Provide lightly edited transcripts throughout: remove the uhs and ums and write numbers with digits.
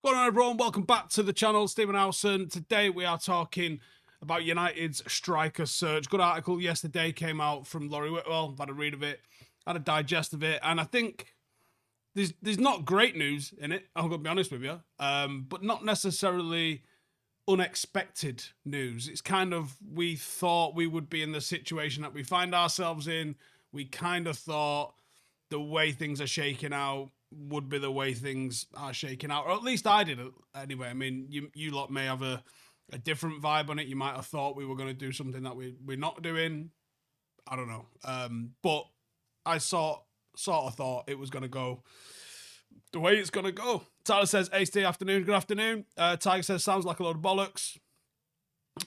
Good on everyone, welcome back to the channel. Stephen Howson. Today we are talking about United's striker search. Good article yesterday came out from Laurie Whitwell. I've had a read of it, had a digest of it, and I think there's not great news in it, I'm going to be honest with you, but not necessarily unexpected news. It's kind of, we thought we would be in the situation that we find ourselves in. We kind of thought the way things are shaking out would be the way things are shaking out, or at least I did anyway. I mean, you lot may have a different vibe on it. You might have thought we were going to do something that we're not doing. I don't know. But I sort of thought it was going to go the way it's going to go. Tyler says, ASD afternoon, good afternoon. Tiger says, sounds like a load of bollocks.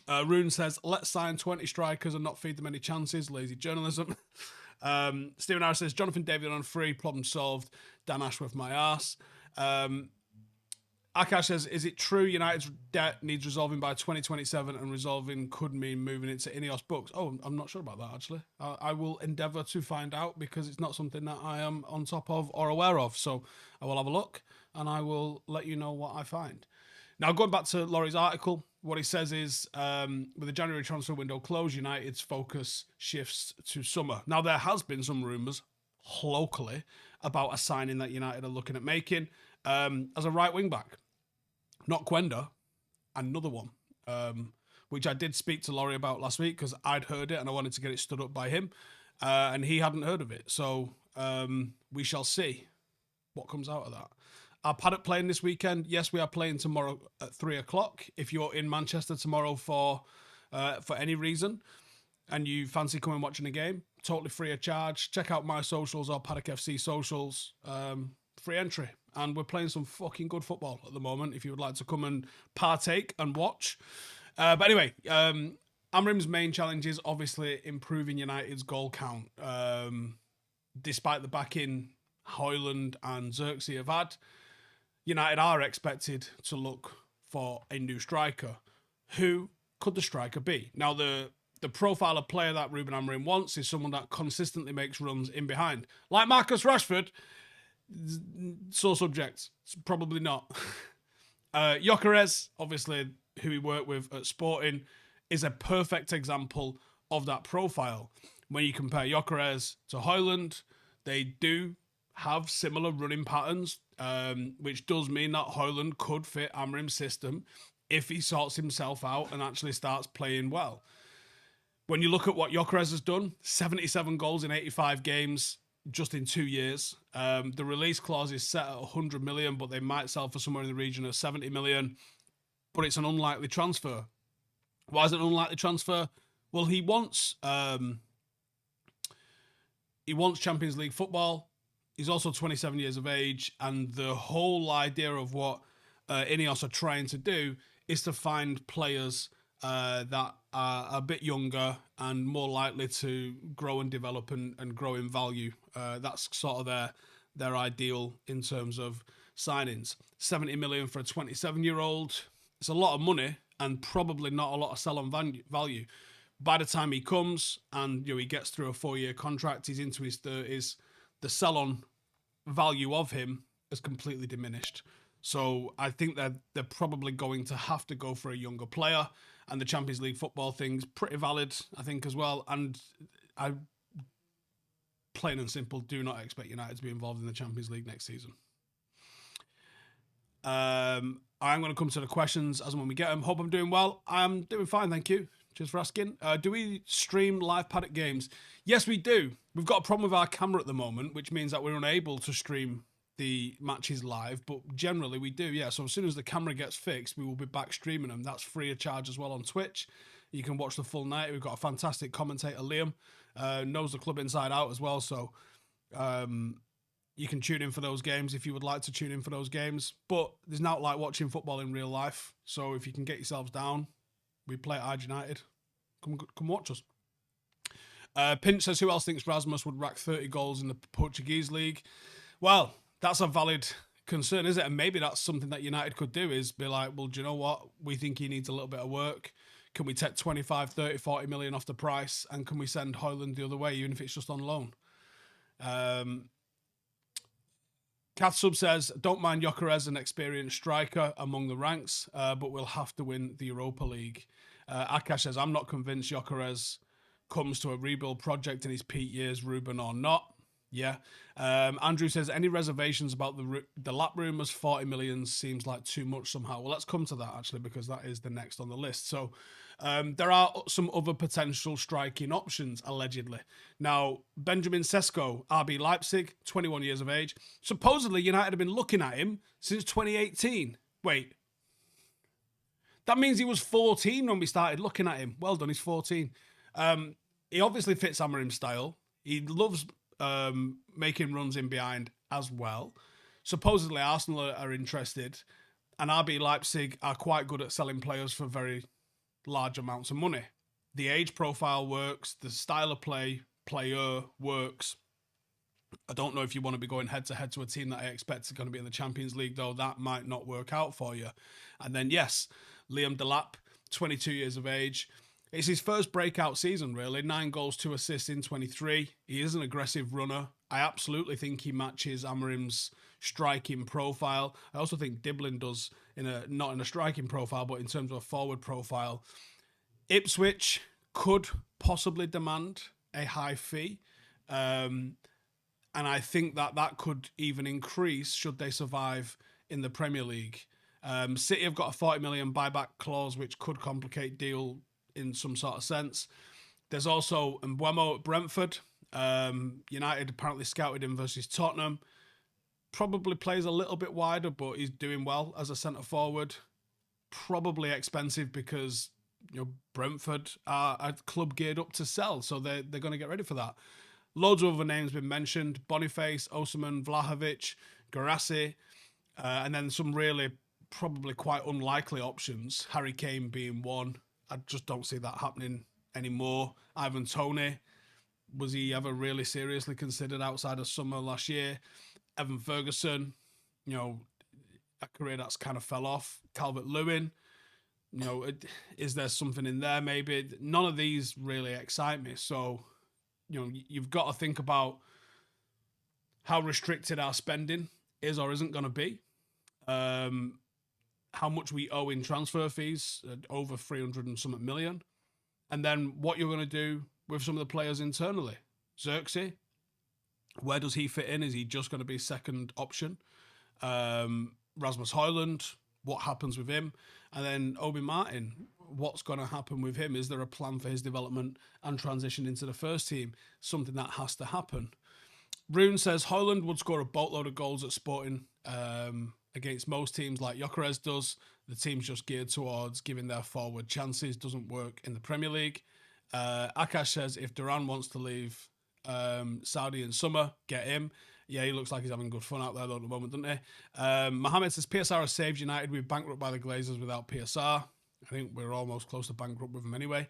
Rune says, let's sign 20 strikers and not feed them any chances. Lazy journalism. Stephen Harris says, Jonathan David on free, problem solved. Dan Ashworth, my arse. Akash says, is it true United's debt needs resolving by 2027 and resolving could mean moving it to Ineos books? Oh, I'm not sure about that, actually. I will endeavour to find out because it's not something that I am on top of or aware of. So I will have a look and I will let you know what I find. Now, going back to Laurie's article, what he says is, with the January transfer window closed, United's focus shifts to summer. Now, there has been some rumours locally about a signing that United are looking at making as a right wing back. Not Quenda, another one, which I did speak to Laurie about last week because I'd heard it and I wanted to get it stood up by him, and he hadn't heard of it. So we shall see what comes out of that. Our Paddock playing this weekend. Yes, we are playing tomorrow at 3 o'clock. If you're in Manchester tomorrow for any reason and you fancy coming and watching a game, totally free of charge. Check out my socials or Paddock FC socials. Free entry. And we're playing some fucking good football at the moment if you would like to come and partake and watch. But anyway, Amorim's main challenge is obviously improving United's goal count. Despite the backing Hojlund and Zirkzee have had, United are expected to look for a new striker. Who could the striker be? Now, the profile of player that Ruben Amorim wants is someone that consistently makes runs in behind. Like Marcus Rashford, sore subject. Probably not. Gyokeres, obviously, who he worked with at Sporting, is a perfect example of that profile. When you compare Gyokeres to Hojlund, they do have similar running patterns, which does mean that Hojlund could fit Amorim's system if he sorts himself out and actually starts playing well. When you look at what Gyokeres has done, 77 goals in 85 games just in 2 years. The release clause is set at 100 million, but they might sell for somewhere in the region of 70 million. But it's an unlikely transfer. Why is it an unlikely transfer? Well, he wants Champions League football. He's also 27 years of age, and the whole idea of what Ineos are trying to do is to find players that are a bit younger and more likely to grow and develop and grow in value. That's sort of their ideal in terms of signings. 70 million for a 27-year-old. It's a lot of money and probably not a lot of sell-on value. By the time he comes and he gets through a 4-year contract, he's into his 30s, the sell-on value of him has completely diminished. So I think that they're probably going to have to go for a younger player, and the Champions League football thing's pretty valid, I think, as well. And I, plain and simple, do not expect United to be involved in the Champions League next season. I'm going to come to the questions as and when we get them. Hope I'm doing well. I'm doing fine, thank you. Cheers for asking. Do we stream live Paddock games? Yes, we do. We've got a problem with our camera at the moment, which means that we're unable to stream the matches live, but generally we do, yeah. So as soon as the camera gets fixed, we will be back streaming them. That's free of charge as well on Twitch. You can watch the full night. We've got a fantastic commentator, Liam, knows the club inside out as well, so you can tune in for those games if you would like to tune in for those games. But there's not like watching football in real life, so if you can get yourselves down, we play at United. Come watch us. Pinch says, who else thinks Rasmus would rack 30 goals in the Portuguese league? Well, that's a valid concern, is it? And maybe that's something that United could do, is be like, well, do you know what? We think he needs a little bit of work. Can we take 25, 30, 40 million off the price? And can we send Hojlund the other way, even if it's just on loan? Katsub says, don't mind Gyokeres, an experienced striker among the ranks, but we'll have to win the Europa League. Akash says, I'm not convinced Gyokeres comes to a rebuild project in his peak years, Ruben or not. Yeah. Andrew says, any reservations about the lap rumours? 40 million seems like too much somehow. Well, let's come to that, actually, because that is the next on the list. So there are some other potential striking options, allegedly. Now, Benjamin Sesko, RB Leipzig, 21 years of age. Supposedly, United have been looking at him since 2018. Wait. That means he was 14 when we started looking at him. Well done, he's 14. He obviously fits Amorim's style. He loves making runs in behind as well. Supposedly Arsenal are interested, and RB Leipzig are quite good at selling players for very large amounts of money. The age profile works, the style of player works. I don't know if you want to be going head-to-head to a team that I expect is going to be in the Champions League, though. That might not work out for you. And then, yes, Liam Delap, 22 years of age. It's his first breakout season, really. 9 goals, 2 assists in 23. He is an aggressive runner. I absolutely think he matches Amorim's striking profile. I also think Diblin does, not in a striking profile, but in terms of a forward profile. Ipswich could possibly demand a high fee. And I think that could even increase should they survive in the Premier League. City have got a 40 million buyback clause, which could complicate deal in some sort of sense. There's also Mbeumo at Brentford. United apparently scouted him versus Tottenham. Probably plays a little bit wider, but he's doing well as a centre forward. Probably expensive because Brentford are a club geared up to sell, so they're going to get ready for that. Loads of other names been mentioned: Boniface, Osimhen, Vlahovic, Garassi, and then some really probably quite unlikely options. Harry Kane being one. I just don't see that happening anymore. Ivan Toney, was he ever really seriously considered outside of summer last year? Evan Ferguson, a career that's kind of fell off. Calvert-Lewin, is there something in there maybe? None of these really excite me. So, you've got to think about how restricted our spending is or isn't going to be. How much we owe in transfer fees, over 300 and something million. And then what you're going to do with some of the players internally. Zirkzee, where does he fit in? Is he just going to be second option? Rasmus Hojlund, what happens with him? And then Obi Martin, what's going to happen with him? Is there a plan for his development and transition into the first team? Something that has to happen. Rune says Hojlund would score a boatload of goals at Sporting against most teams like Gyokeres does. The team's just geared towards giving their forward chances. Doesn't work in the Premier League. Akash says if Duran wants to leave Saudi in summer, get him. Yeah, he looks like he's having good fun out there at the moment, doesn't he? Mohammed says PSR has saved United. We're bankrupt by the Glazers without PSR. I think we're almost close to bankrupt with him anyway.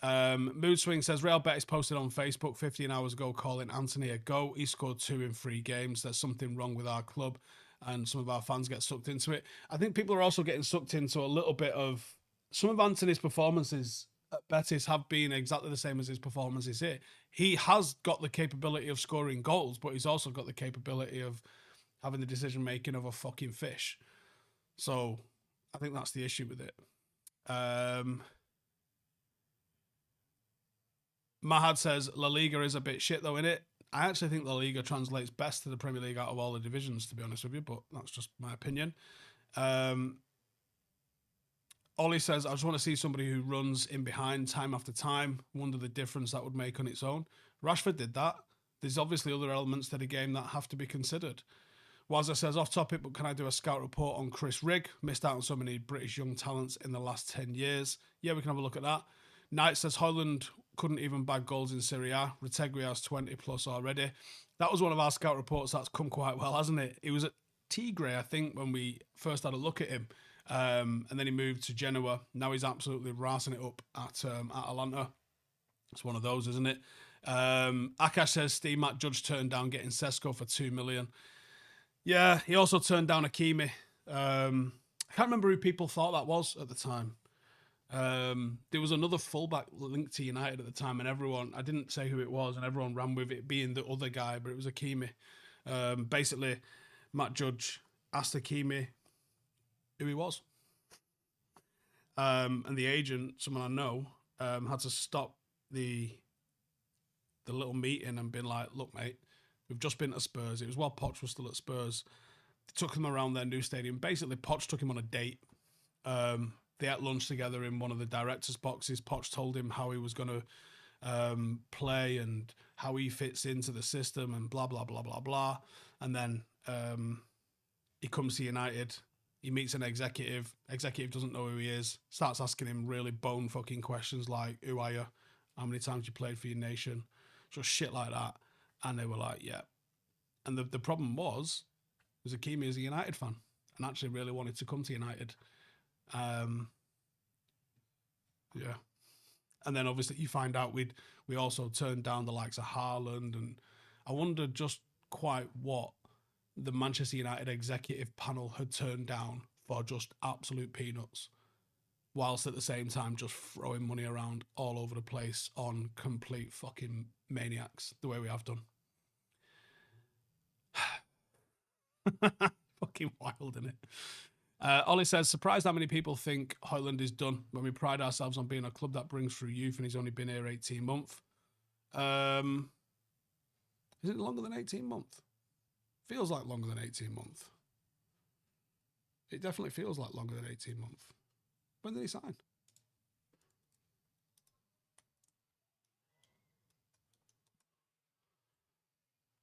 Mood Swing says Real Betis posted on Facebook 15 hours ago calling Anthony a GOAT. He scored 2 in 3 games. There's something wrong with our club, and some of our fans get sucked into it. I think people are also getting sucked into a little bit of some of Anthony's performances at Betis have been exactly the same as his performances here. He has got the capability of scoring goals, but he's also got the capability of having the decision making of a fucking fish. So I think that's the issue with it. Mahad says La Liga is a bit shit though, innit? I actually think La Liga translates best to the Premier League out of all the divisions, to be honest with you, but that's just my opinion. Ollie says, I just want to see somebody who runs in behind time after time. Wonder the difference that would make on its own. Rashford did that. There's obviously other elements to the game that have to be considered. Wazza says, off topic, but can I do a scout report on Chris Rigg? Missed out on so many British young talents in the last 10 years. Yeah, we can have a look at that. Knight says, Hojlund couldn't even bag goals in Serie A. Retegui has 20 plus already. That was one of our scout reports that's come quite well, hasn't it? He was at Tigre, I think, when we first had a look at him. And then he moved to Genoa. Now he's absolutely rassing it up at Atalanta. It's one of those, isn't it? Akash says Steve Matt Judge turned down getting Sesko for 2 million. Yeah, he also turned down Hakimi. I can't remember who people thought that was at the time. There was another fullback linked to United at the time, and everyone, I didn't say who it was, and everyone ran with it being the other guy, but it was Hakimi. Basically, Matt Judge asked Hakimi who he was. And the agent, someone I know, had to stop the little meeting and been like, look, mate, we've just been to Spurs. It was while Poch was still at Spurs. They took him around their new stadium. Basically, Poch took him on a date. They had lunch together in one of the director's boxes. Poch told him how he was going to play and how he fits into the system and blah, blah, blah, blah, blah. And then he comes to United. He meets an executive. Executive doesn't know who he is. Starts asking him really bone fucking questions like, who are you? How many times you played for your nation? Just shit like that. And they were like, yeah. And the problem was Hakimi is a United fan and actually really wanted to come to United. Yeah. And then obviously you find out we also turned down the likes of Howland, and I wonder just quite what the Manchester United executive panel had turned down for just absolute peanuts, whilst at the same time just throwing money around all over the place on complete fucking maniacs, the way we have done. Fucking wild, isn't it? Ollie says, surprised how many people think Hojlund is done when we pride ourselves on being a club that brings through youth and he's only been here 18 months. Is it longer than 18 months? Feels like longer than 18 months. It definitely feels like longer than 18 months. When did he sign?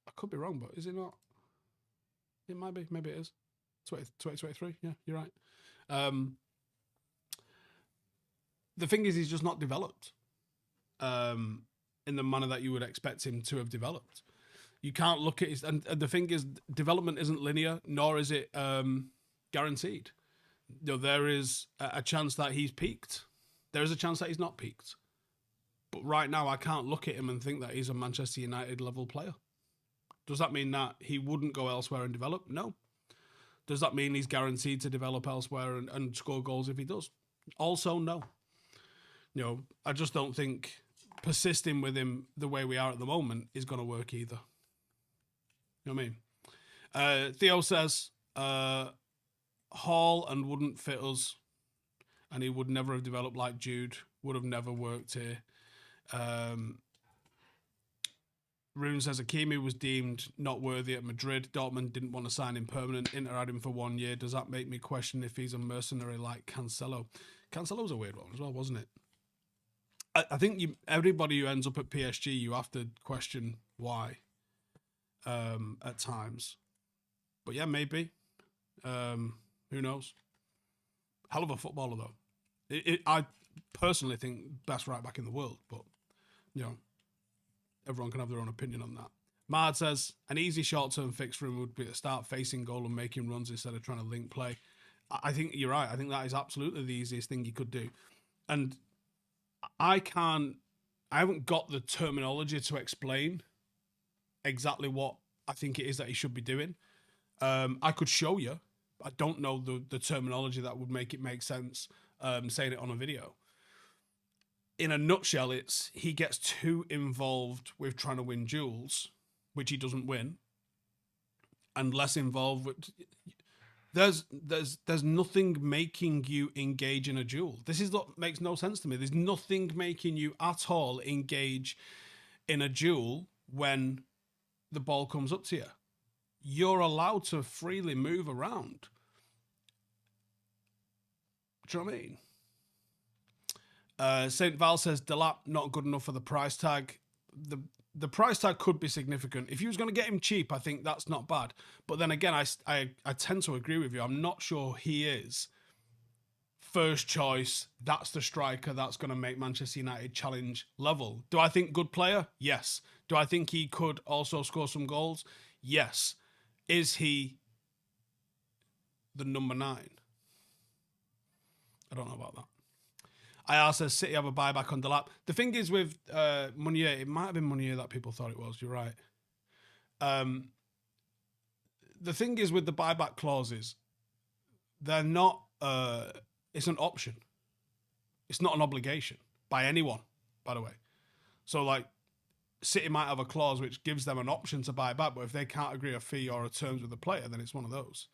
I could be wrong, but is it not? It might be. Maybe it is. 2023. Yeah, you're right. The thing is, he's just not developed in the manner that you would expect him to have developed. You can't look at his... And the thing is, development isn't linear, nor is it guaranteed. You know, there is a chance that he's peaked. There is a chance that he's not peaked. But right now, I can't look at him and think that he's a Manchester United level player. Does that mean that he wouldn't go elsewhere and develop? No. Does that mean he's guaranteed to develop elsewhere and score goals if he does? Also, no. You know, I just don't think persisting with him the way we are at the moment is going to work either. You know what I mean? Theo says, Hall and wouldn't fit us, and he would never have developed like Jude, would have never worked here. Rune says Hakimi was deemed not worthy at Madrid. Dortmund didn't want to sign him permanent. Inter had him for 1 year. Does that make me question if he's a mercenary like Cancelo? Cancelo's a weird one as well, wasn't it? I think everybody who ends up at PSG, you have to question why at times. But yeah, maybe. Who knows? Hell of a footballer, though. I personally think best right back in the world, but, you know, everyone can have their own opinion on that. Mard says, an easy short-term fix for him would be to start facing goal and making runs instead of trying to link play. I think you're right. I think that is absolutely the easiest thing he could do. And I haven't got the terminology to explain exactly what I think it is that he should be doing. I could show you. I don't know the terminology that would make it make sense saying it on a video. In a nutshell, it's he gets too involved with trying to win duels, which he doesn't win, and less involved with... There's nothing making you engage in a duel. This is what makes no sense to me. There's nothing making you at all engage in a duel when the ball comes up to you. You're allowed to freely move around. Do you know what I mean? St. Val says, Delap, not good enough for the price tag. The price tag could be significant. If you was going to get him cheap, I think that's not bad. But then again, I tend to agree with you. I'm not sure he is first choice. That's the striker that's going to make Manchester United challenge level. Do I think good player? Yes. Do I think he could also score some goals? Yes. Is he the number 9? I don't know about that. IR says City have a buyback on Delap. The thing is with Meunier, it might have been Meunier that people thought it was. You're right. The thing is with the buyback clauses, they're not... it's an option. It's not an obligation by anyone, by the way. So, like, City might have a clause which gives them an option to buy back, but if they can't agree a fee or a terms with the player, then it's one of those.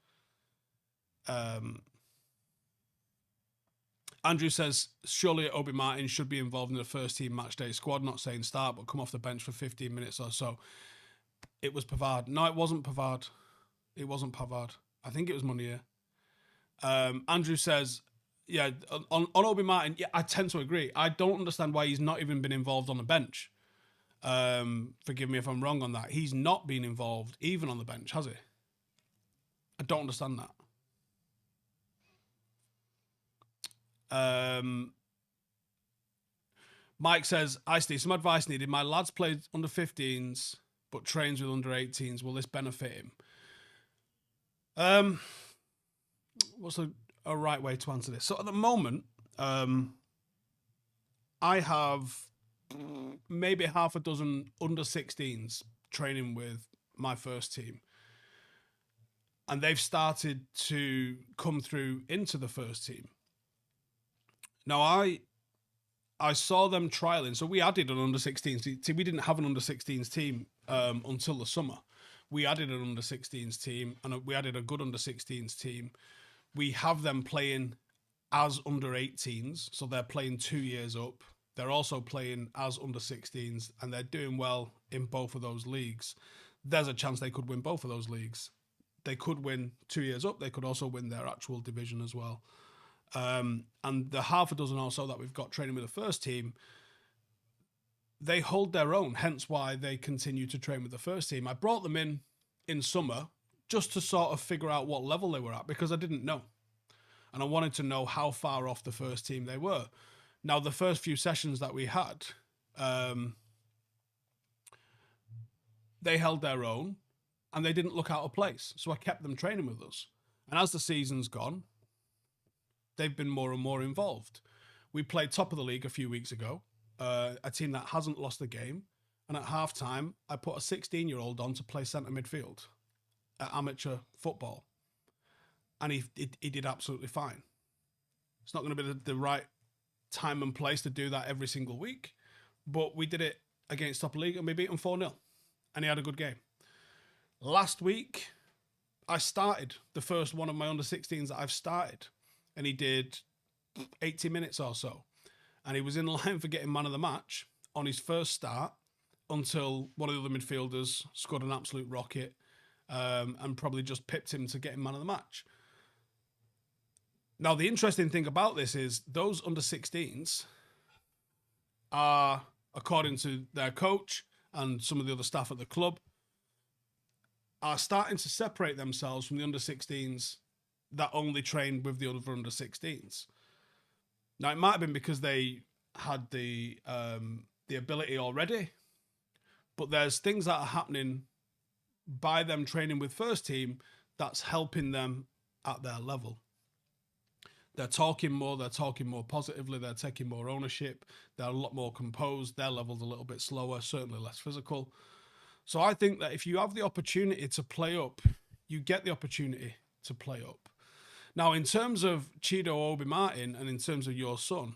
Andrew says, surely Obi Martin should be involved in the first team match day squad, not saying start, but come off the bench for 15 minutes or so. It was Pavard. No, it wasn't Pavard. It wasn't Pavard. I think it was Munier. Andrew says, yeah, on Obi Martin, yeah, I tend to agree. I don't understand why he's not even been involved on the bench. Forgive me if I'm wrong on that. He's not been involved even on the bench, has he? I don't understand that. Mike says, I see some advice needed. My lad's played under 15s, but trains with under 18s. Will this benefit him? What's a right way to answer this? So at the moment, I have maybe half a dozen under 16s training with my first team. And they've started to come through into the first team. Now, I saw them trialing. So we added an under 16s team. We didn't have an under 16s team until the summer. We added an under 16s team, and we added a good under 16s team. We have them playing as under 18s. So they're playing 2 years up. They're also playing as under 16s, and they're doing well in both of those leagues. There's a chance they could win both of those leagues. They could win 2 years up. They could also win their actual division as well. And the half a dozen or so that we've got training with the first team, they hold their own, hence why they continue to train with the first team. I brought them in summer just to sort of figure out what level they were at, because I didn't know. And I wanted to know how far off the first team they were. Now, the first few sessions that we had, they held their own and they didn't look out of place. So I kept them training with us. And as the season's gone, they've been more and more involved. We played top of the league a few weeks ago, a team that hasn't lost a game. And at halftime, I put a 16-year-old on to play centre midfield at amateur football. And he did absolutely fine. It's not going to be the right time and place to do that every single week, but we did it against top of league and we beat him 4-0, and he had a good game. Last week, I started the first one of my under 16s that I've started, and he did 80 minutes or so, and he was in line for getting man of the match on his first start until one of the other midfielders scored an absolute rocket and probably just pipped him to getting man of the match. Now, the interesting thing about this is those under 16s are, according to their coach and some of the other staff at the club, are starting to separate themselves from the under 16s that only trained with the other under 16s. Now, it might have been because they had the ability already, but there's things that are happening by them training with first team that's helping them at their level. They're talking more positively, they're taking more ownership, they're a lot more composed, their level's a little bit slower, certainly less physical. So I think that if you have the opportunity to play up, you get the opportunity to play up. Now, in terms of Chido Obi Martin and in terms of your son,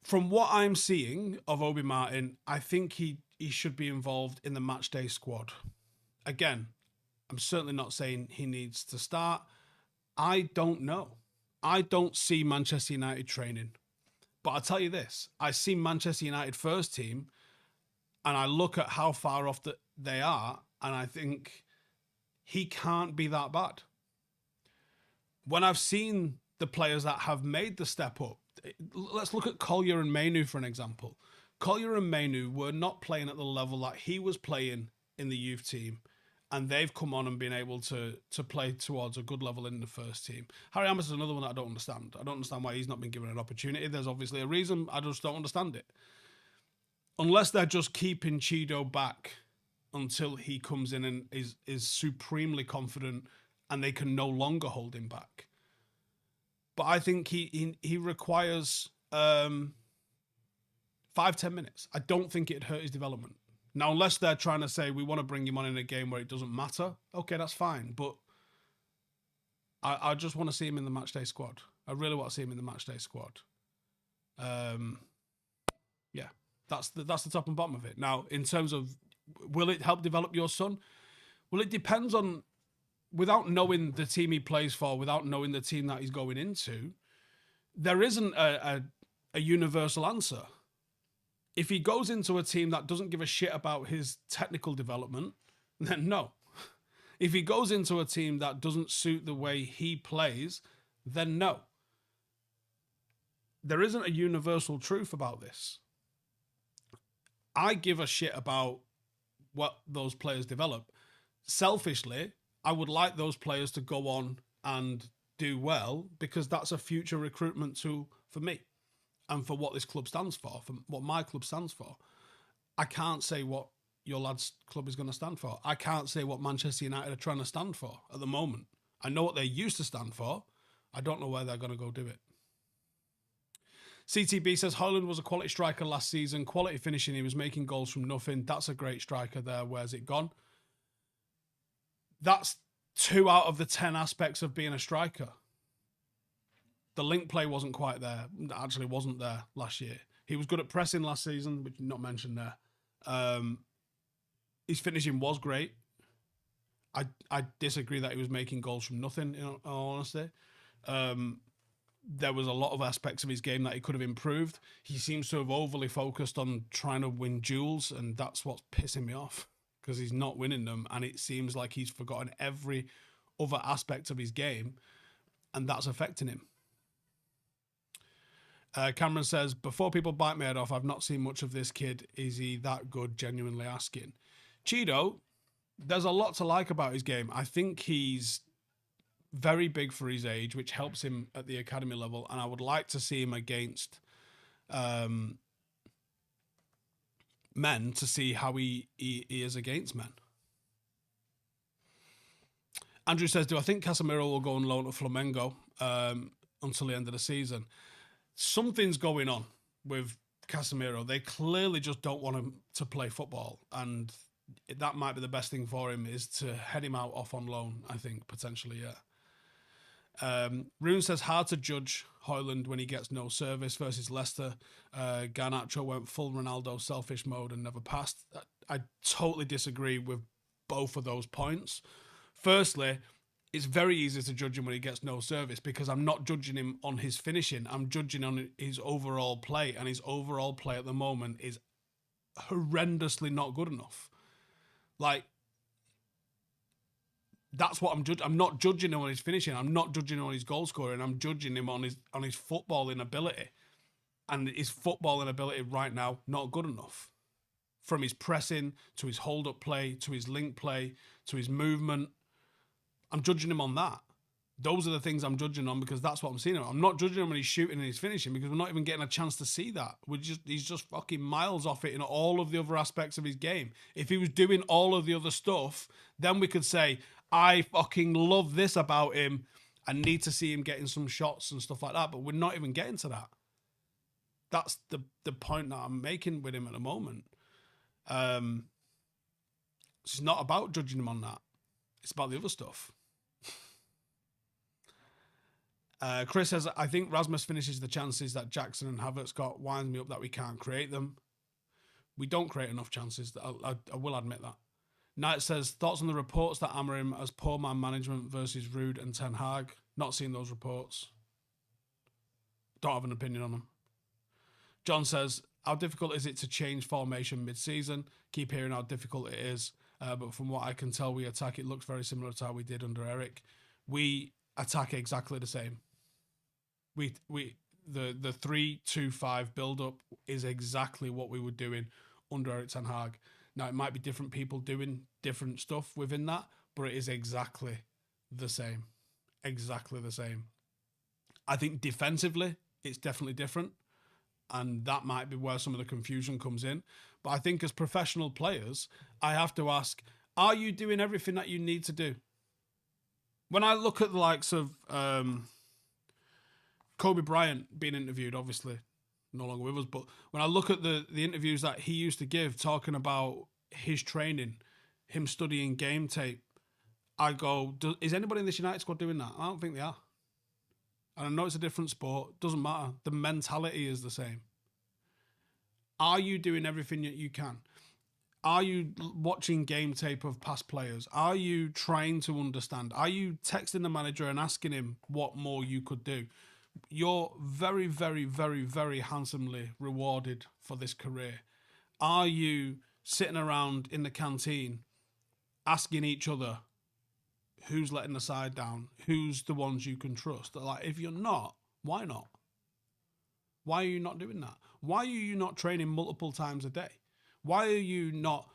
from what I'm seeing of Obi Martin, I think he should be involved in the matchday squad. Again, I'm certainly not saying he needs to start. I don't know. I don't see Manchester United training. But I'll tell you this. I see Manchester United first team and I look at how far off they are and I think he can't be that bad. When I've seen the players that have made the step up, let's look at Collier and Mainu for an example. Collier and Mainu were not playing at the level that he was playing in the youth team. And they've come on and been able to play towards a good level in the first team. Harry Amos is another one that I don't understand. I don't understand why he's not been given an opportunity. There's obviously a reason. I just don't understand it. Unless they're just keeping Chido back until he comes in and is supremely confident and they can no longer hold him back. But I think he requires 5-10 minutes. I don't think it'd hurt his development. Now, unless they're trying to say we want to bring him on in a game where it doesn't matter, okay, that's fine. But I just want to see him in the matchday squad. I really want to see him in the matchday squad. Yeah. That's the top and bottom of it. Now, in terms of, will it help develop your son? Well, it depends on, without knowing the team he plays for, without knowing the team that he's going into, there isn't a universal answer. If he goes into a team that doesn't give a shit about his technical development, then no. If he goes into a team that doesn't suit the way he plays, then no. There isn't a universal truth about this. I give a shit about what those players develop. Selfishly, I would like those players to go on and do well, because that's a future recruitment tool for me and for what this club stands for what my club stands for. I can't say what your lad's club is going to stand for. I can't say what Manchester United are trying to stand for at the moment. I know what they used to stand for. I don't know where they're going to go do it. CTB says Hojlund was a quality striker last season. Quality finishing. He was making goals from nothing. That's a great striker there. Where's it gone? That's 2 out of the 10 aspects of being a striker. The link play wasn't quite there. Actually wasn't there last year. He was good at pressing last season, which is not mentioned there. His finishing was great. I disagree that he was making goals from nothing, in all honesty. There was a lot of aspects of his game that he could have improved. He seems to have overly focused on trying to win duels, and that's what's pissing me off, because he's not winning them, and it seems like he's forgotten every other aspect of his game, and that's affecting him. Cameron says, before people bite my head off, I've not seen much of this kid. Is he that good? Genuinely asking. Cheeto, there's a lot to like about his game. I think he's very big for his age, which helps him at the academy level, and I would like to see him against men to see how he is against men. Andrew says, do I think Casemiro will go on loan to Flamengo until the end of the season? Something's going on with Casemiro. They clearly just don't want him to play football, and that might be the best thing for him, is to head him out off on loan, I think, potentially, yeah. Rune says, hard to judge Hojlund when he gets no service versus Leicester. Garnacho went full Ronaldo selfish mode and never passed. I totally disagree with both of those points. Firstly, it's very easy to judge him when he gets no service, because I'm not judging him on his finishing. I'm judging on his overall play, and his overall play at the moment is horrendously not good enough. Like, that's what I'm judging. I'm not judging him on his finishing. I'm not judging him on his goal scoring. I'm judging him on his footballing ability. And his footballing ability right now, not good enough. From his pressing, to his hold-up play, to his link play, to his movement. I'm judging him on that. Those are the things I'm judging on, because that's what I'm seeing him. I'm not judging him when he's shooting and he's finishing, because we're not even getting a chance to see that. He's just fucking miles off it in all of the other aspects of his game. If he was doing all of the other stuff, then we could say, I fucking love this about him. I need to see him getting some shots and stuff like that. But we're not even getting to that. That's the point that I'm making with him at the moment. It's not about judging him on that. It's about the other stuff. Chris says, I think Rasmus finishes the chances that Jackson and Havertz got. Winds me up that we can't create them. We don't create enough chances. I will admit that. Knight says, thoughts on the reports that Amorim has poor man management versus Rude and Ten Hag. Not seen those reports. Don't have an opinion on them. John says, how difficult is it to change formation mid-season? Keep hearing how difficult it is. But from what I can tell, we attack. It looks very similar to how we did under Eric. We attack exactly the same. The 3-2-5 build-up is exactly what we were doing under Eric Ten Hag. Now, it might be different people doing different stuff within that, but it is exactly the same. Exactly the same. I think defensively, it's definitely different, and that might be where some of the confusion comes in. But I think as professional players, I have to ask, are you doing everything that you need to do? When I look at the likes of Kobe Bryant being interviewed, obviously no longer with us, but when I look at the interviews that he used to give, talking about his training, him studying game tape, I go, is anybody in this United squad doing that? I don't think they are. And I know it's a different sport. Doesn't matter. The mentality is the same. Are you doing everything that you can? Are you watching game tape of past players? Are you trying to understand? Are you texting the manager and asking him what more you could do? You're very, very, very, very handsomely rewarded for this career. Are you sitting around in the canteen asking each other who's letting the side down, who's the ones you can trust? Like, if you're not, why not? Why are you not doing that? Why are you not training multiple times a day? Why are you not...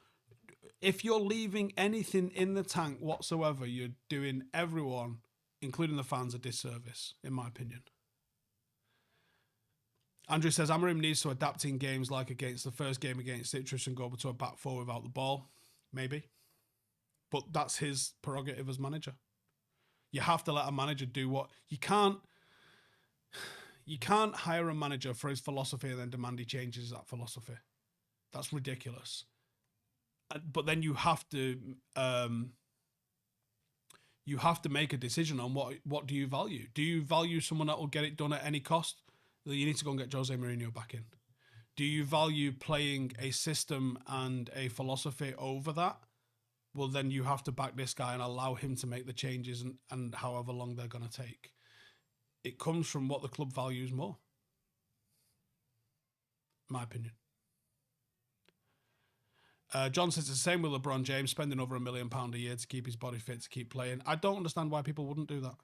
If you're leaving anything in the tank whatsoever, you're doing everyone, including the fans, a disservice, in my opinion. Andrew says, Amorim needs to adapt in games like against the first game against Citrus and go to a back four without the ball. Maybe. But that's his prerogative as manager. You have to let a manager do what... You can't hire a manager for his philosophy and then demand he changes that philosophy. That's ridiculous. But then you have to make a decision on what do you value. Do you value someone that will get it done at any cost? You need to go and get Jose Mourinho back in. Do you value playing a system and a philosophy over that? Well, then you have to back this guy and allow him to make the changes and however long they're going to take. It comes from what the club values more. My opinion. John says it's the same with LeBron James, spending over £1 million a year to keep his body fit, to keep playing. I don't understand why people wouldn't do that.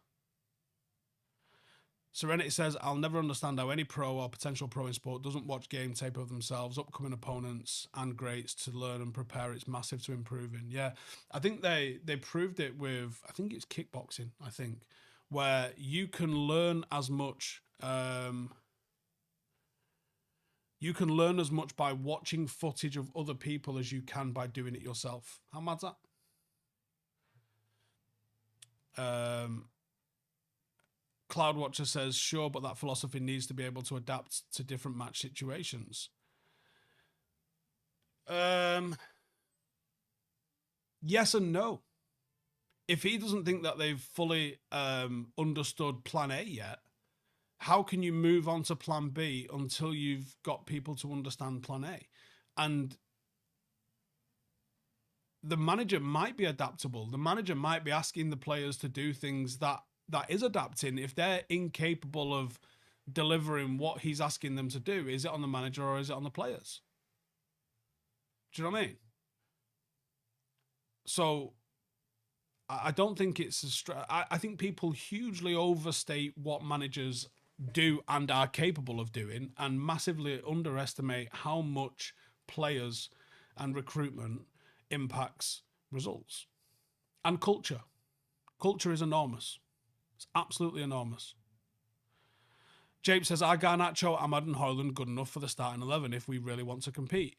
Serenity says, I'll never understand how any pro or potential pro in sport doesn't watch game tape of themselves, upcoming opponents and greats to learn and prepare. It's massive to improving. Yeah, I think they proved it with, I think it's kickboxing, where you can learn as much... you can learn as much by watching footage of other people as you can by doing it yourself. How mad's that? Cloudwatcher says, sure, but that philosophy needs to be able to adapt to different match situations. Yes and no. If he doesn't think that they've fully understood plan A yet, how can you move on to plan B until you've got people to understand plan A? And the manager might be adaptable. The manager might be asking the players to do things that is adapting. If they're incapable of delivering what he's asking them to do, is it on the manager or is it on the players? Do you know what I mean? So I don't think it's I think people hugely overstate what managers do and are capable of doing, and massively underestimate how much players and recruitment impacts results. And culture. Culture is enormous. It's absolutely enormous. James says, are Garnacho, Ahmad and Hojlund good enough for the starting 11 if we really want to compete?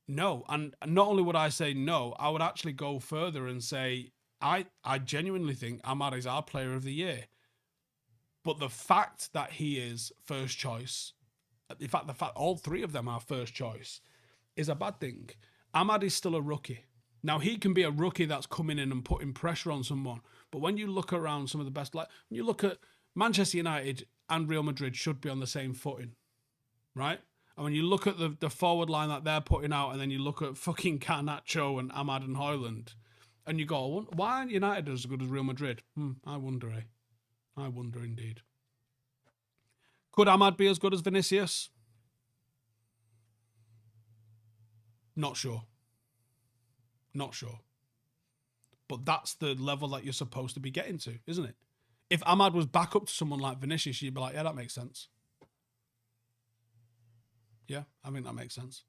No. And not only would I say no, I would actually go further and say, I genuinely think Ahmad is our player of the year. But the fact that he is first choice, in fact, the fact all three of them are first choice, is a bad thing. Ahmad is still a rookie. Now, he can be a rookie that's coming in and putting pressure on someone. But when you look around some of the best, like when you look at Manchester United and Real Madrid should be on the same footing, right? And when you look at the forward line that they're putting out, and then you look at fucking Garnacho and Ahmad and Hojlund, and you go, why aren't United as good as Real Madrid? I wonder, eh? I wonder indeed. Could Ahmad be as good as Vinicius? Not sure. Not sure. But that's the level that you're supposed to be getting to, isn't it? If Ahmad was back up to someone like Vinicius, you'd be like, yeah, that makes sense. Yeah, I think that makes sense.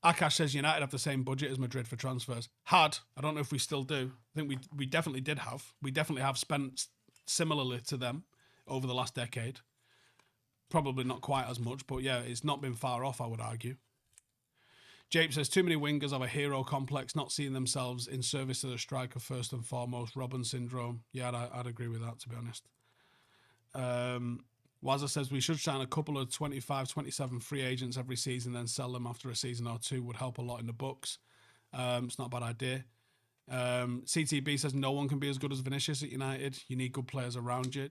Akash says United have the same budget as Madrid for transfers. I don't know if we still do. I think we definitely did have. We definitely have spent similarly to them over the last decade. Probably not quite as much, but yeah, it's not been far off, I would argue. James says, too many wingers have a hero complex, not seeing themselves in service to the striker first and foremost. Robin syndrome. Yeah, I'd agree with that, to be honest. Wazza says we should sign a couple of 25, 27 free agents every season, then sell them after a season or two. Would help a lot in the books. It's not a bad idea. CTB says no one can be as good as Vinicius at United. You need good players around you.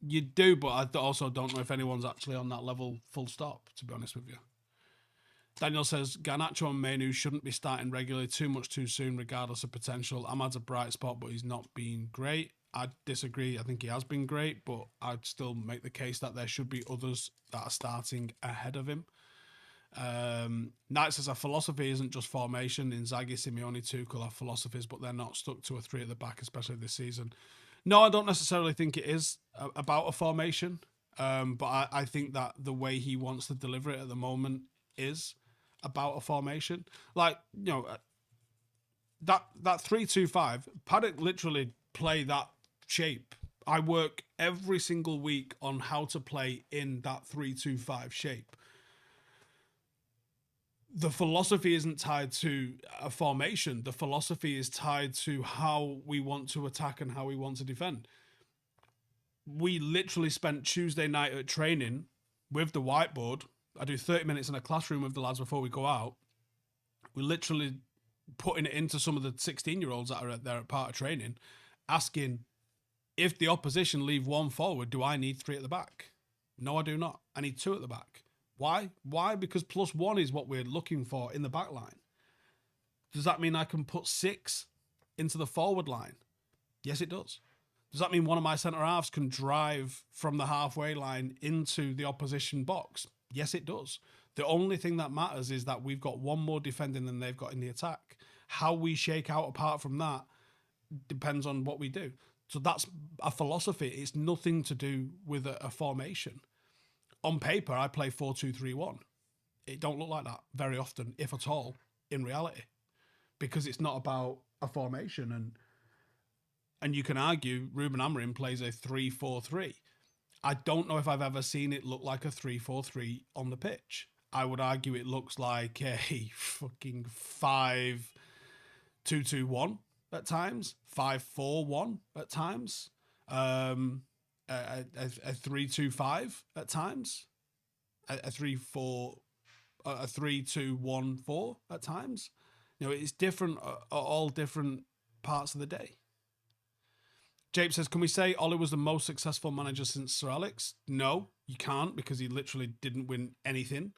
You do, but I also don't know if anyone's actually on that level full stop, to be honest with you. Daniel says, Garnacho and Manu shouldn't be starting regularly too much too soon, regardless of potential. Ahmad's a bright spot, but he's not been great. I disagree. I think he has been great, but I'd still make the case that there should be others that are starting ahead of him. Knight says, our philosophy isn't just formation. Inzaghi, Simeone, Tuchel have philosophies, but they're not stuck to a three at the back, especially this season. No, I don't necessarily think it is about a formation, but I think that the way he wants to deliver it at the moment is about a formation. Like, you know, that 3-2-5, Paddock literally play that shape. I work every single week on how to play in that 3-2-5 shape. The philosophy isn't tied to a formation. The philosophy is tied to how we want to attack and how we want to defend. We literally spent Tuesday night at training with the whiteboard. I do 30 minutes in a classroom with the lads before we go out. We're literally putting it into some of the 16-year-olds that are there at part of training, asking, if the opposition leave one forward, do I need three at the back? No, I do not. I need two at the back. Why? Why? Because +1 is what we're looking for in the back line. Does that mean I can put 6 into the forward line? Yes, it does. Does that mean one of my centre-halves can drive from the halfway line into the opposition box? Yes, it does. The only thing that matters is that we've got one more defending than they've got in the attack. How we shake out apart from that depends on what we do. So that's a philosophy. It's nothing to do with a formation. On paper, I play 4-2-3-1. It don't look like that very often, if at all, in reality, because it's not about a formation. And you can argue Ruben Amorim plays a 3-4-3. I don't know if I've ever seen it look like a 3-4-3 on the pitch. I would argue it looks like a fucking 5-2-2-1 at times, 5-4-1 at times. A 3-2-5 at times, a 3-2-1-4 at times. You know, it's different at all different parts of the day. James says, can we say Ollie was the most successful manager since Sir Alex? No, you can't, because he literally didn't win anything.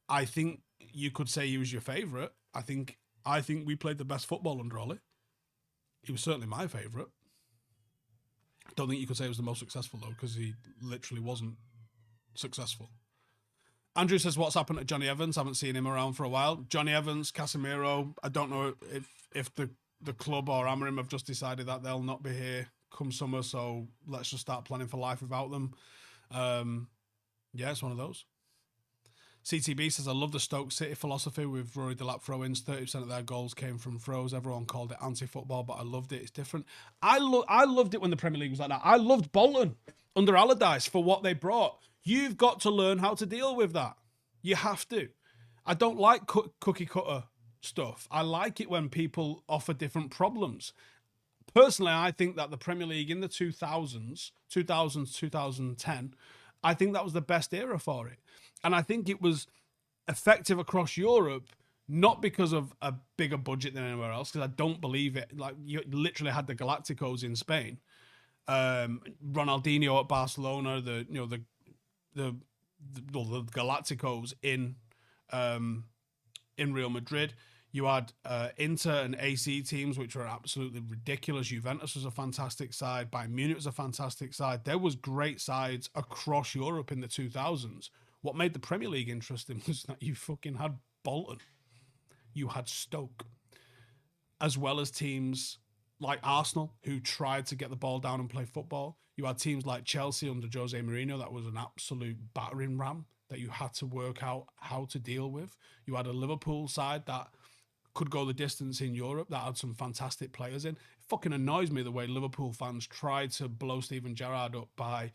I think you could say he was your favourite. I think we played the best football under Ollie. He was certainly my favourite. Don't think you could say he was the most successful, though, because he literally wasn't successful. Andrew says, what's happened to Johnny Evans? I haven't seen him around for a while. Johnny Evans, Casemiro, I don't know if the club or Amorim have just decided that they'll not be here come summer, so let's just start planning for life without them. Yeah, it's one of those. CTB says, I love the Stoke City philosophy with Rory Delap throw-ins. 30% of their goals came from throws. Everyone called it anti-football, but I loved it. It's different. I loved it when the Premier League was like that. I loved Bolton under Allardyce for what they brought. You've got to learn how to deal with that. You have to. I don't like cookie cutter stuff. I like it when people offer different problems. Personally, I think that the Premier League in the 2000s, 2010, I think that was the best era for it. And I think it was effective across Europe, not because of a bigger budget than anywhere else, because I don't believe it. Like, you literally had the Galacticos in Spain, Ronaldinho at Barcelona, the Galacticos in Real Madrid. You had Inter and AC teams, which were absolutely ridiculous. Juventus was a fantastic side. Bayern Munich was a fantastic side. There was great sides across Europe in the 2000s. What made the Premier League interesting was that you fucking had Bolton. You had Stoke. As well as teams like Arsenal, who tried to get the ball down and play football. You had teams like Chelsea under Jose Mourinho. That was an absolute battering ram that you had to work out how to deal with. You had a Liverpool side that could go the distance in Europe, that had some fantastic players in. It fucking annoys me the way Liverpool fans tried to blow Steven Gerrard up by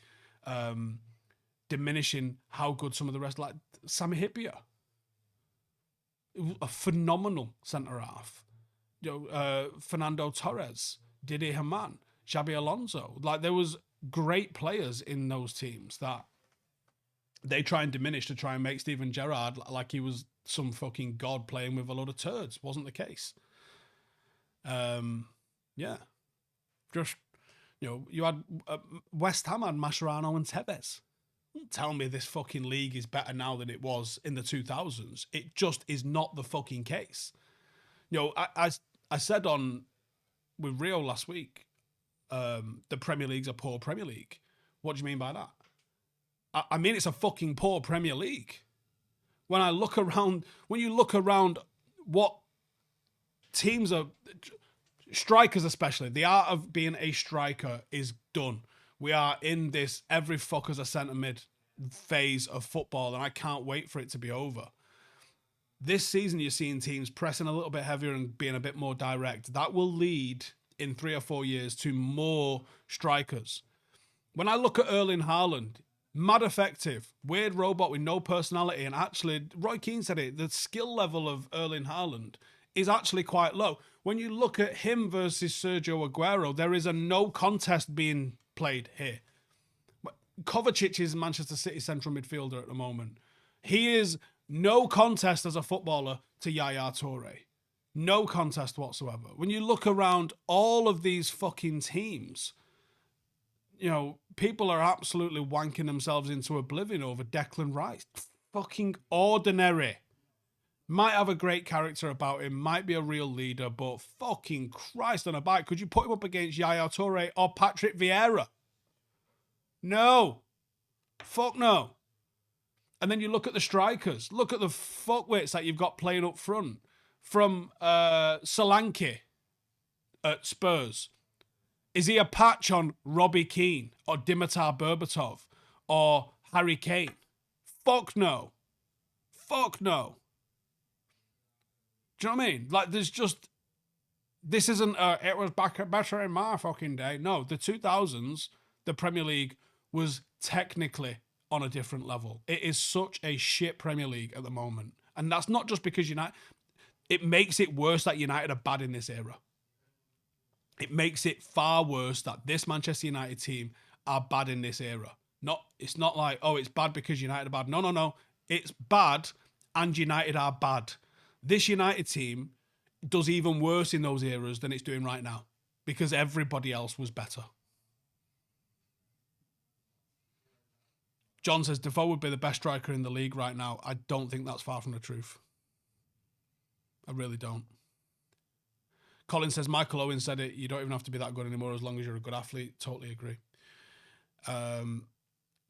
diminishing how good some of the rest, like Sami Hyypiä, a phenomenal centre-half. Fernando Torres, Didier Hamann, Xabi Alonso. Like, there was great players in those teams that they try and diminish to try and make Steven Gerrard like he was some fucking god playing with a load of turds. Wasn't the case. Yeah. Just, You had West Ham had Mascherano and Tevez. Don't tell me this fucking league is better now than it was in the 2000s. It just is not the fucking case. I said on with Rio last week, the Premier League's a poor Premier League. What do you mean by that? I mean it's a fucking poor Premier League. When you look around what teams are, strikers especially, the art of being a striker is done. We are in this every fucker's a centre mid phase of football, and I can't wait for it to be over. This season, you're seeing teams pressing a little bit heavier and being a bit more direct. That will lead in 3 or 4 years to more strikers. When I look at Erling Haaland, mad effective, weird robot with no personality, and actually, Roy Keane said it, the skill level of Erling Haaland is actually quite low. When you look at him versus Sergio Aguero, there is a no contest being played here. Kovacic is Manchester City central midfielder at the moment. He is no contest as a footballer to Yaya Toure. No contest whatsoever. When you look around all of these fucking teams, people are absolutely wanking themselves into oblivion over Declan Rice. Fucking ordinary. Might have a great character about him, might be a real leader, but fucking Christ on a bike. Could you put him up against Yaya Toure or Patrick Vieira? No. Fuck no. And then you look at the strikers. Look at the fuckwits that you've got playing up front. From Solanke at Spurs. Is he a patch on Robbie Keane or Dimitar Berbatov or Harry Kane? Fuck no. Fuck no. Do you know what I mean? Like, this isn't, it was better in my fucking day. No, the 2000s, the Premier League was technically on a different level. It is such a shit Premier League at the moment. And that's not just because United, it makes it worse that United are bad in this era. It makes it far worse that this Manchester United team are bad in this era. It's not like, oh, it's bad because United are bad. No. It's bad and United are bad. This United team does even worse in those eras than it's doing right now because everybody else was better. John says Defoe would be the best striker in the league right now. I don't think that's far from the truth. I really don't. Colin says Michael Owen said it. You don't even have to be that good anymore as long as you're a good athlete. Totally agree.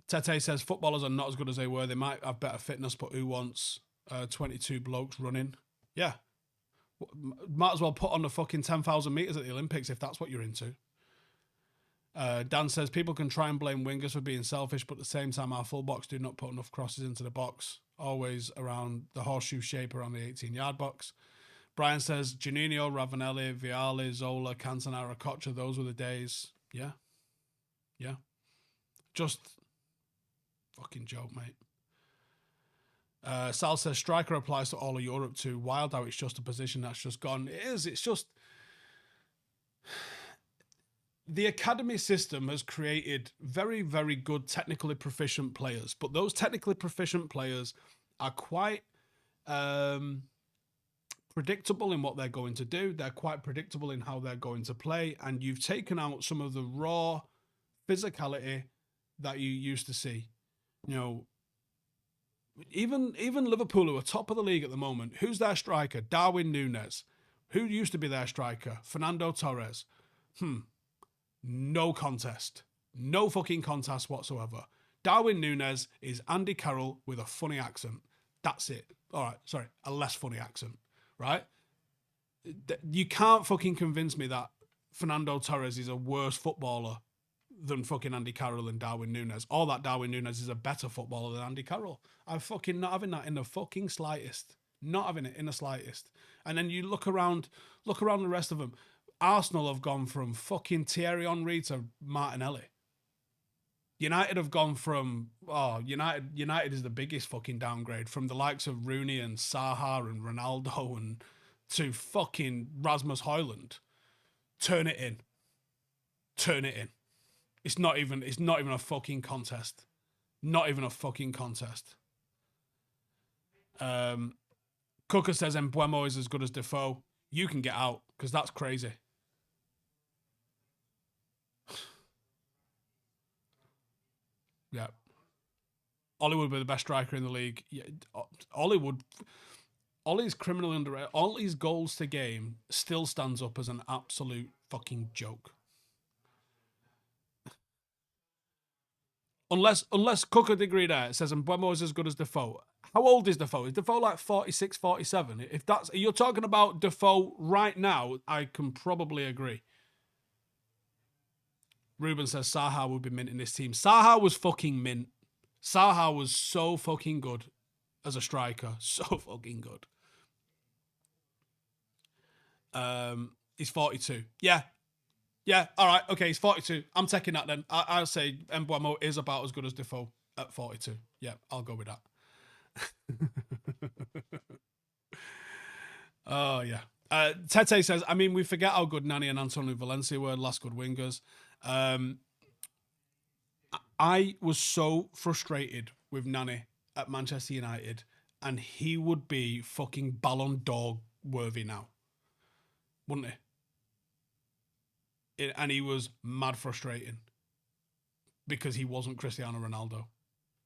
Tete says footballers are not as good as they were. They might have better fitness, but who wants 22 blokes running? Yeah. Might as well put on the fucking 10,000 metres at the Olympics if that's what you're into. Dan says people can try and blame wingers for being selfish, but at the same time our full box do not put enough crosses into the box. Always around the horseshoe shape around the 18-yard box. Brian says Juninho, Ravanelli, Vialli, Zola, Cantona, Rococha, those were the days. Yeah. Just fucking joke, mate. Sal says striker applies to all of Europe too. Wild how it's just a position that's just gone. It is. It's just the academy system has created very, very good technically proficient players, but those technically proficient players are quite predictable in what they're going to do. They're quite predictable in how they're going to play, and you've taken out some of the raw physicality that you used to see. Even Liverpool, who are top of the league at the moment, who's their striker? Darwin Núñez. Who used to be their striker? Fernando Torres. No contest. No fucking contest whatsoever. Darwin Núñez is Andy Carroll with a funny accent. That's it. All right, sorry, a less funny accent, right? You can't fucking convince me that Fernando Torres is a worse footballer than fucking Andy Carroll and Darwin Núñez, or that Darwin Núñez is a better footballer than Andy Carroll. I'm fucking not having that in the fucking slightest. Not having it in the slightest. And then you look around the rest of them. Arsenal have gone from fucking Thierry Henry to Martinelli. United have gone from, United is the biggest fucking downgrade, from the likes of Rooney and Saha and Ronaldo and to fucking Rasmus Hojlund. Turn it in. It's not even a fucking contest. Not even a fucking contest. Cooker says Mbeumo is as good as Defoe. You can get out, because that's crazy. Yeah. Ollie would be the best striker in the league. Yeah, Ollie's criminally underrated. Ollie's goals to game still stands up as an absolute fucking joke. Unless Cooker degree there says Mbeumo is as good as Defoe. How old is Defoe? Is Defoe like 46, 47? If that's you're talking about Defoe right now, I can probably agree. Ruben says Saha would be mint in this team. Saha was fucking mint. Saha was so fucking good as a striker. So fucking good. He's 42. Yeah. Yeah, all right. Okay, he's 42. I'm taking that then. I'll say Mbeumo is about as good as Defoe at 42. Yeah, I'll go with that. Oh, yeah. Tete says, I mean, we forget how good Nani and Antonio Valencia were, last good wingers. I was so frustrated with Nani at Manchester United, and he would be fucking Ballon d'Or worthy now, wouldn't he? And he was mad frustrating because he wasn't Cristiano Ronaldo.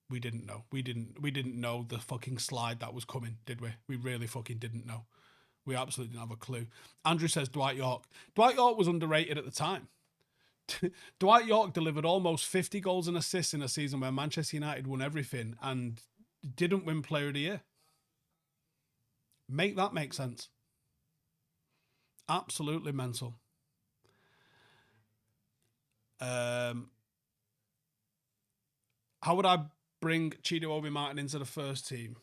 We didn't know. We didn't know the fucking slide that was coming, did we? We really fucking didn't know. We absolutely didn't have a clue. Andrew says Dwight York. Dwight York was underrated at the time. Dwight York delivered almost 50 goals and assists in a season where Manchester United won everything and didn't win Player of the Year. Make that make sense. Absolutely mental. How would I bring Chido Obi-Martin into the first team?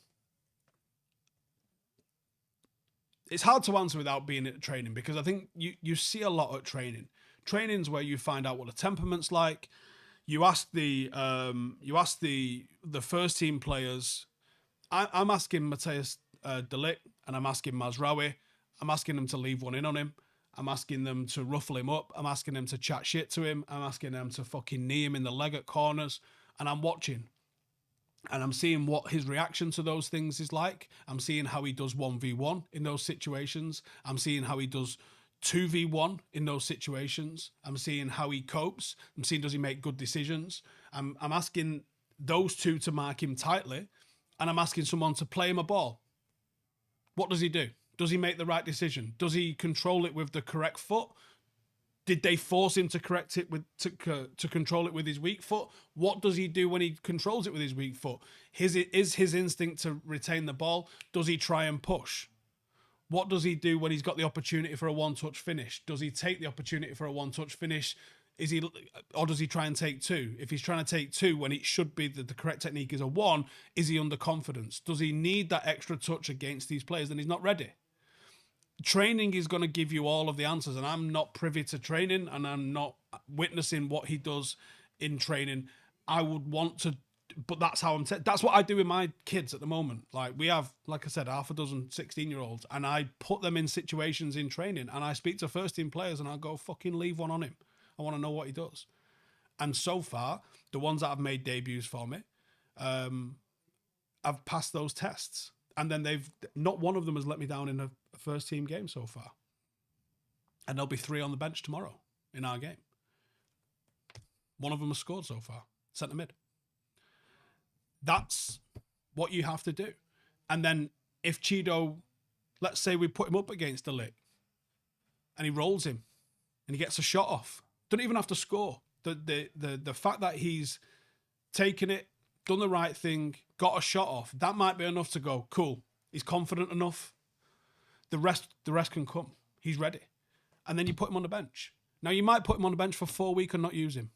It's hard to answer without being at training, because I think you see a lot at training. Training's where you find out what the temperament's like. You ask the first team players. I'm asking Matthias de Ligt and I'm asking Mazraoui. I'm asking them to leave one in on him. I'm asking them to ruffle him up. I'm asking them to chat shit to him. I'm asking them to fucking knee him in the leg at corners. And I'm watching. And I'm seeing what his reaction to those things is like. I'm seeing how he does 1v1 in those situations. I'm seeing how he does 2v1 in those situations. I'm seeing how he copes. I'm seeing, does he make good decisions? I'm asking those two to mark him tightly. And I'm asking someone to play him a ball. What does he do? Does he make the right decision? Does he control it with the correct foot? Did they force him to correct it with to control it with his weak foot? What does he do when he controls it with his weak foot? Is his instinct to retain the ball? Does he try and push? What does he do when he's got the opportunity for a one-touch finish? Does he take the opportunity for a one-touch finish? Or does he try and take two? If he's trying to take two when it should be that the correct technique is a one, is he under confidence? Does he need that extra touch against these players? Then he's not ready. Training is going to give you all of the answers, and I'm not privy to training, and I'm not witnessing what he does in training. I would want to, but that's how that's what I do with my kids at the moment. Like, we have, like I said, half a dozen 16-year-olds, and I put them in situations in training, and I speak to first team players, and I go, fucking leave one on him. I want to know what he does. And so far, the ones that have made debuts for me, I've passed those tests. And then not one of them has let me down in a first team game so far. And there'll be 3 on the bench tomorrow in our game. One of them has scored so far. Centre mid. That's what you have to do. And then if Chido, let's say we put him up against de Ligt and he rolls him and he gets a shot off. Don't even have to score. The fact that he's taken it, done the right thing, got a shot off, that might be enough to go, cool. He's confident enough. The rest can come. He's ready. And then you put him on the bench. Now, you might put him on the bench for 4 weeks and not use him.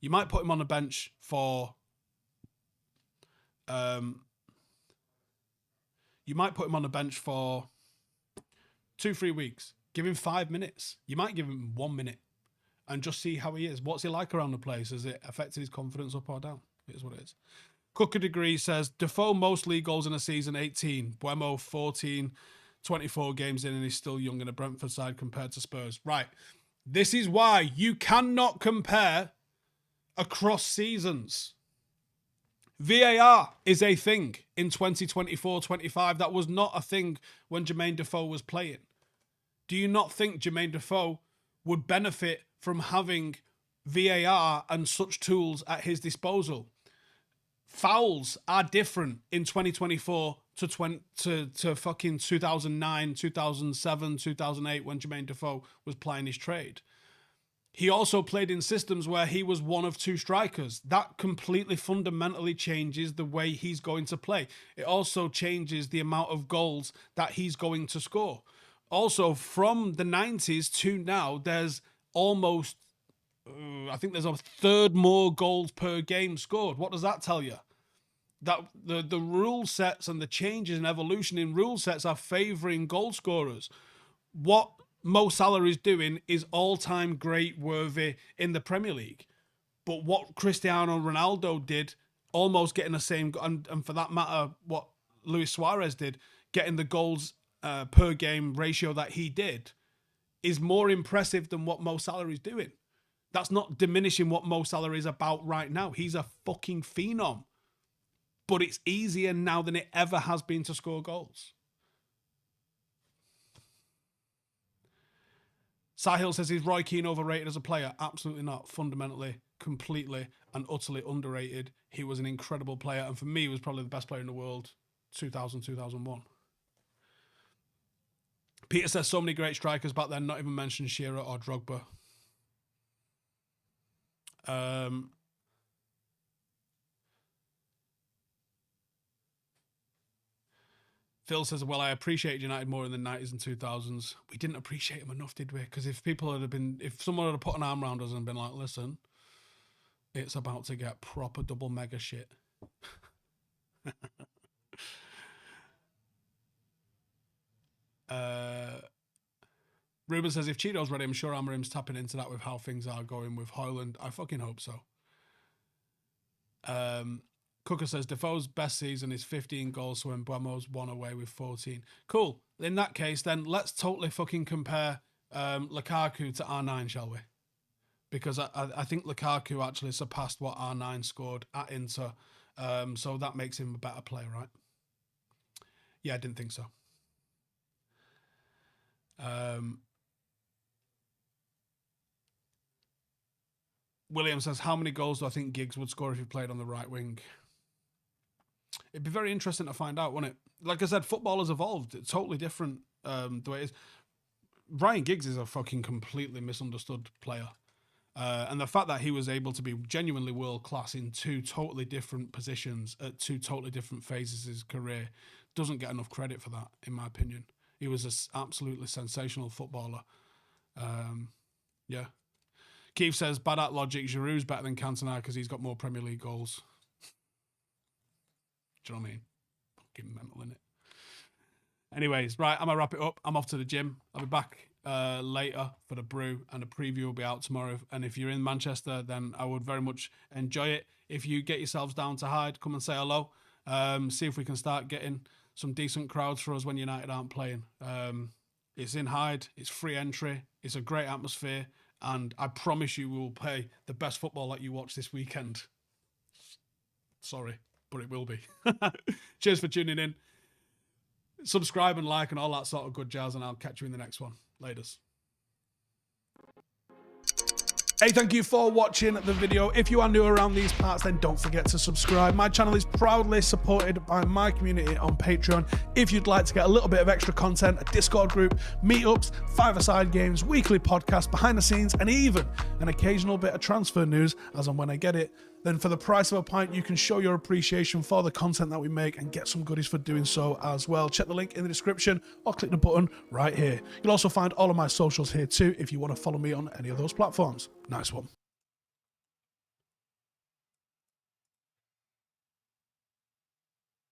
You might put him on the bench for you might put him on the bench for 2-3 weeks. Give him 5 minutes. You might give him 1 minute and just see how he is. What's he like around the place? Has it affected his confidence up or down? It is what it is. Cooker Degree says, Defoe most league goals in a season, 18. Mbeumo, 14, 24 games in, and he's still young in a Brentford side compared to Spurs. Right. This is why you cannot compare across seasons. VAR is a thing in 2024-25. That was not a thing when Jermaine Defoe was playing. Do you not think Jermaine Defoe would benefit from having VAR and such tools at his disposal. Fouls are different in 2024 to fucking 2009, 2007, 2008 when Jermaine Defoe was playing his trade. He also played in systems where he was one of two strikers. That completely fundamentally changes the way he's going to play. It also changes the amount of goals that he's going to score. Also, from the 90s to now, there's almost, I think there's a third more goals per game scored. What does that tell you? That the rule sets and the changes and evolution in rule sets are favouring goal scorers. What Mo Salah is doing is all-time great worthy in the Premier League. But what Cristiano Ronaldo did, almost getting the same, and for that matter, what Luis Suarez did, getting the goals per game ratio that he did, is more impressive than what Mo Salah is doing. That's not diminishing what Mo Salah is about right now. He's a fucking phenom. But it's easier now than it ever has been to score goals. Sahil says, is Roy Keane overrated as a player? Absolutely not. Fundamentally, completely and utterly underrated. He was an incredible player. And for me, he was probably the best player in the world, 2000, 2001. Peter says, so many great strikers back then, not even mention Shearer or Drogba. Phil says, well, I appreciated United more in the 90s and 2000s. We didn't appreciate them enough, did we? Because if someone had put an arm around us and been like, listen, it's about to get proper double mega shit. Ruben says, if Cheeto's ready, I'm sure Amorim's tapping into that with how things are going with Hojlund. I fucking hope so. Cooker says, Defoe's best season is 15 goals, so Mbeumo's won away with 14. Cool. In that case, then let's totally fucking compare Lukaku to R9, shall we? Because I think Lukaku actually surpassed what R9 scored at Inter. So that makes him a better player, right? Yeah, I didn't think so. William says, how many goals do I think Giggs would score if he played on the right wing? It'd be very interesting to find out, wouldn't it? Like I said, football has evolved. It's totally different the way it is. Ryan Giggs is a fucking completely misunderstood player. And the fact that he was able to be genuinely world-class in two totally different positions at two totally different phases of his career doesn't get enough credit for that, in my opinion. He was an absolutely sensational footballer. Yeah. Keith says, bad at logic, Giroud's better than Cantona because he's got more Premier League goals. Do you know what I mean? Fucking mental, innit? Anyways, right, I'm going to wrap it up. I'm off to the gym. I'll be back later for the brew, and the preview will be out tomorrow. And if you're in Manchester, then I would very much enjoy it. If you get yourselves down to Hyde, come and say hello. See if we can start getting some decent crowds for us when United aren't playing. It's in Hyde. It's free entry. It's a great atmosphere. And I promise you we will play the best football that you watch this weekend. Sorry, but it will be. Cheers for tuning in. Subscribe and like and all that sort of good jazz, and I'll catch you in the next one. Laters. Hey, thank you for watching the video. If you are new around these parts, then don't forget to subscribe. My channel is proudly supported by my community on Patreon. If you'd like to get a little bit of extra content, a Discord group, meetups, five-a-side games, weekly podcasts, behind the scenes, and even an occasional bit of transfer news as and when I get it, then for the price of a pint, you can show your appreciation for the content that we make and get some goodies for doing so as well. Check the link in the description or click the button right here. You'll also find all of my socials here too if you want to follow me on any of those platforms. Nice one.